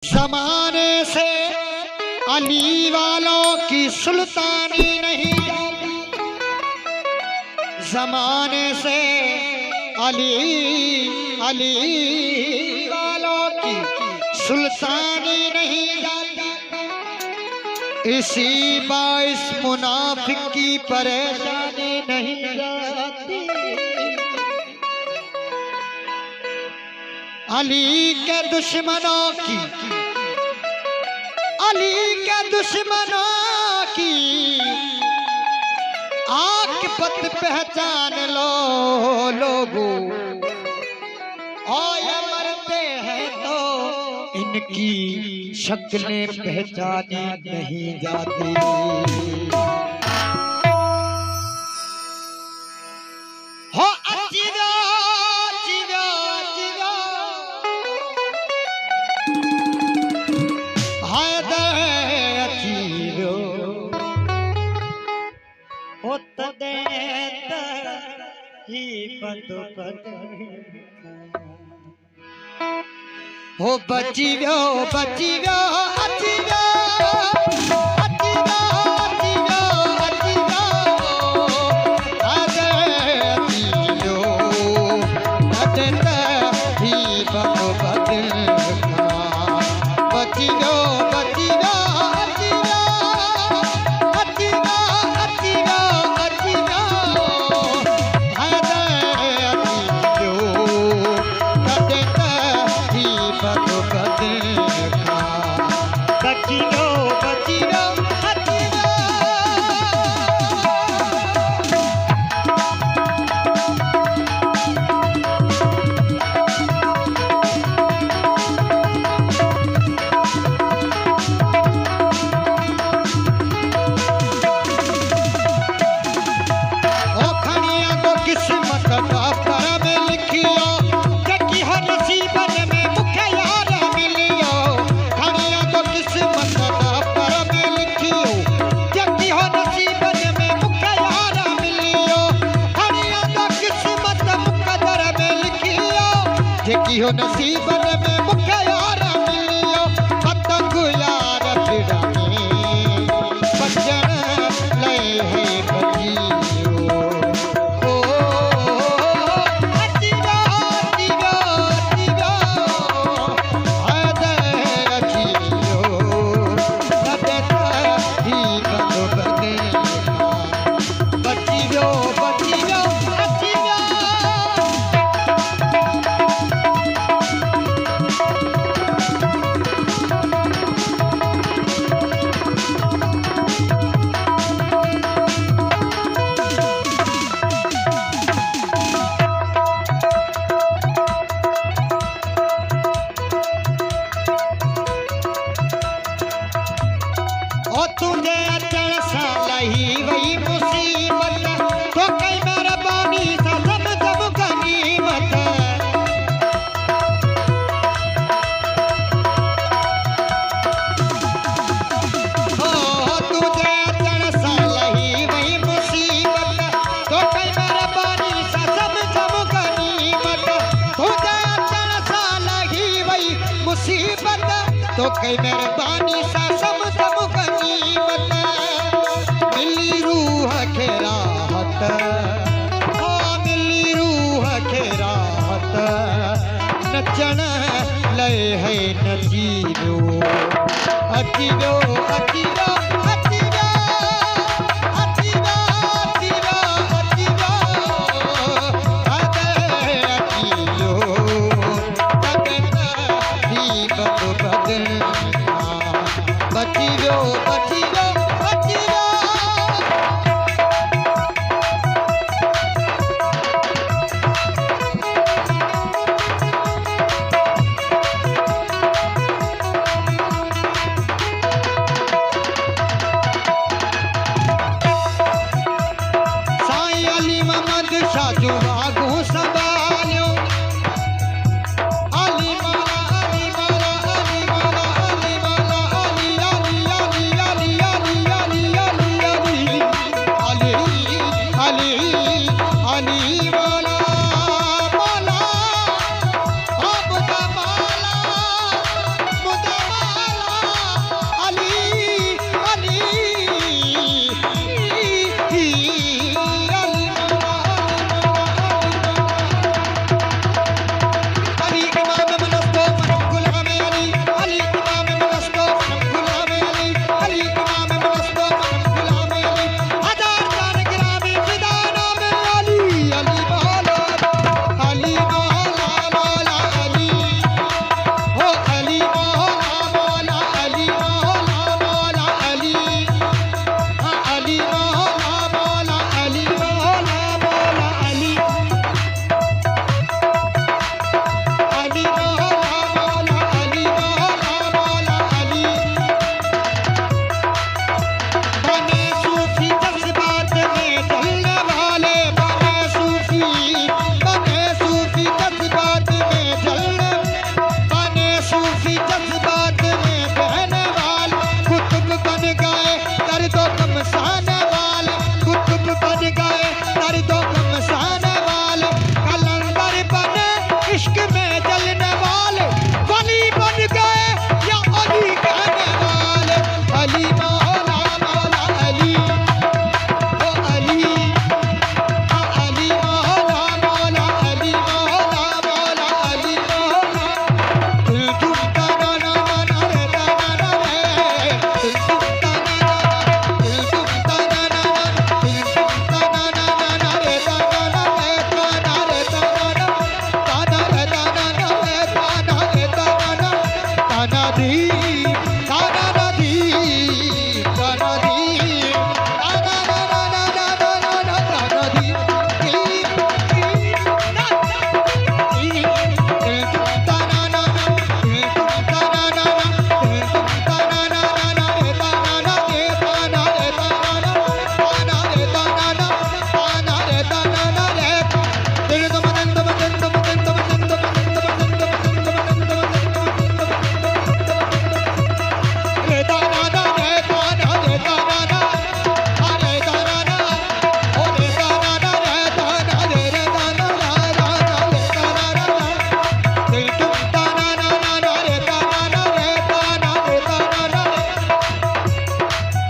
जमाने से अली वालों की सुल्तानी नहीं जाती, जमाने से अली वालों की सुल्तानी नहीं जाती। इसी बाइस मुनाफिक की परेशानी नहीं जाती। अली के दुश्मनों की आकबत पहचान लो लोगों, और मरते हैं तो इनकी शक्लें पहचानी नहीं जाती। हो अजीरा जीरा जीरा हो बची व्यो हो नसीबन में मुख्य यार मिलियो, पतंग यार फिराने बचन ले है बजियो। ओ अजीरा अजीरा अजीरा आदे अजीरो नदता ही बंदो बने बजियो बजियो अजीरा। तुझे अचल सा लही वही मुसीबत, तो कई मेहरबानी सा सब सब गनीमत। हो तुझे अचल सा लही वही मुसीबत, तो कई मेहरबानी सा सब सब गनीमत। तुझे अचल सा लही वही मुसीबत, तो कई मेहरबानी सा सब सब गनीमत। मिली रूह के राहत, ओ मिली रूह के राहत, नचन ले है नचीरो अचीरो अचीरो अचीरो अचीरो अचीरो अचीरो अदे अचीरो तगता ही बदन बचीरो बचीरो बचीरो। साईं अली मोहम्मद शाह जो आगू संभालियो, अली माला अली माला अली माला अली माला अली अली अली अली अली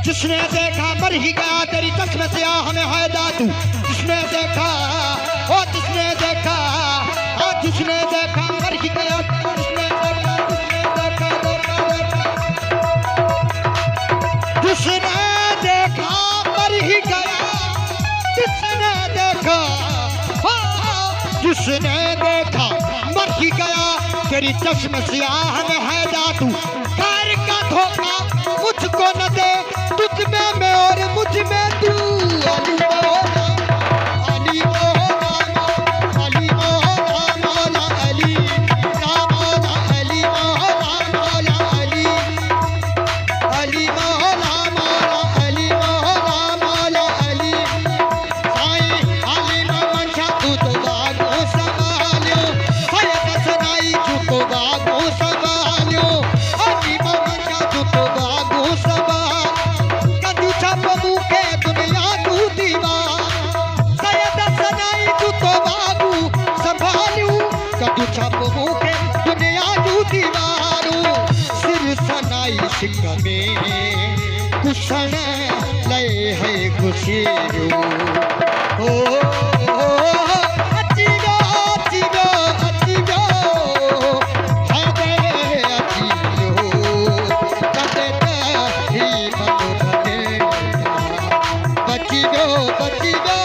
जिसने देखा मर ही गया तेरी चश्मे से हमें है जादू। जिसने देखा ओ जिसने देखा जिसने देखा मर ही गया। जिसने देखा जिसने देखा मर ही गया। जिसने देखा जिसने देखा मर ही गया तेरी चश्मे से हमें है जादू। कार का धोखा मुझको न दे तुझ में मैं और मुझ में तू। अली मौला अली मौला अली मौला मौला अली मौला अली मौला मौला अली अली मौला मौला अली मौला मौला अली साईं अली मोहम्मद शाह तू तो बागो संभालियो सैयद सनाई तू तो बागो संभालियो अली मोहम्मद शाह तू तो बागो संभालियो सिंह में कुशन लय है खुशी ओ अचियो अचियो अचियो है दे अचियो कदे ही मनो बचियो बचियो